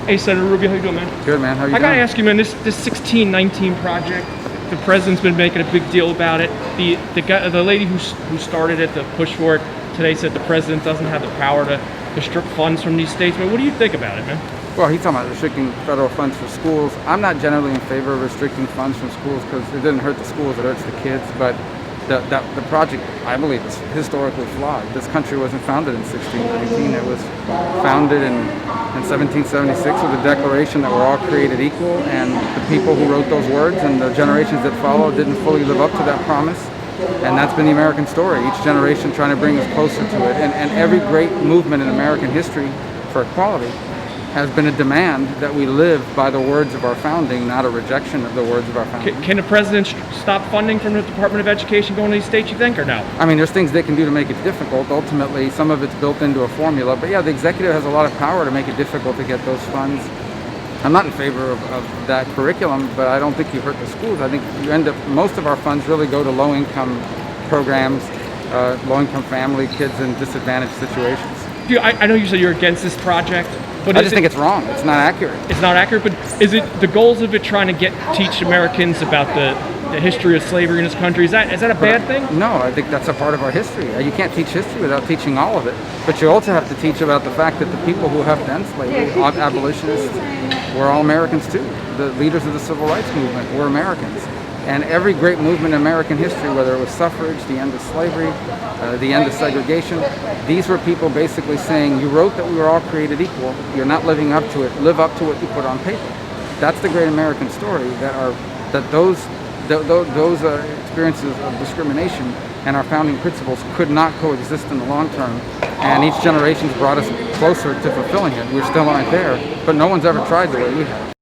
Hey, Senator Rubio, how you doing, man? Good, man. How you doing? I gotta ask you, man, this 1619 project, the president's been making a big deal about it. The lady who started it, the push for it, today said the president doesn't have the power to strip funds from these states. Man, what do you think about it, man? Well, he's talking about restricting federal funds for schools. I'm not generally in favor of restricting funds from schools because it doesn't hurt the schools, it hurts the kids. But the project, I believe, is historically flawed. This country wasn't founded in 1619. It was founded in 1776 with a declaration that we're all created equal, and the people who wrote those words and the generations that followed didn't fully live up to that promise. And that's been the American story, each generation trying to bring us closer to it. And every great movement in American history for equality has been a demand that we live by the words of our founding, not a rejection of the words of our founding. Can the president stop funding from the Department of Education going to these states, you think, or no? I mean, there's things they can do to make it difficult. Ultimately, some of it's built into a formula. But yeah, the executive has a lot of power to make it difficult to get those funds. I'm not in favor of that curriculum, but I don't think you hurt the schools. I think you end up, most of our funds really go to low-income programs, low-income family, kids in disadvantaged situations. I know you said you're against this project, but I just think it's wrong. It's not accurate. It's not accurate, but is it the goals of it trying to teach Americans about the history of slavery in this country? Is that a bad thing? No, I think that's a part of our history. You can't teach history without teaching all of it. But you also have to teach about the fact that the people who helped end slavery, abolitionists, were all Americans too. The leaders of the civil rights movement were Americans. And every great movement in American history, whether it was suffrage, the end of slavery, the end of segregation, these were people basically saying, you wrote that we were all created equal, you're not living up to it, live up to what you put on paper. That's the great American story, that those experiences of discrimination and our founding principles could not coexist in the long term. And each generation's brought us closer to fulfilling it. We still aren't there, but no one's ever tried the way we have.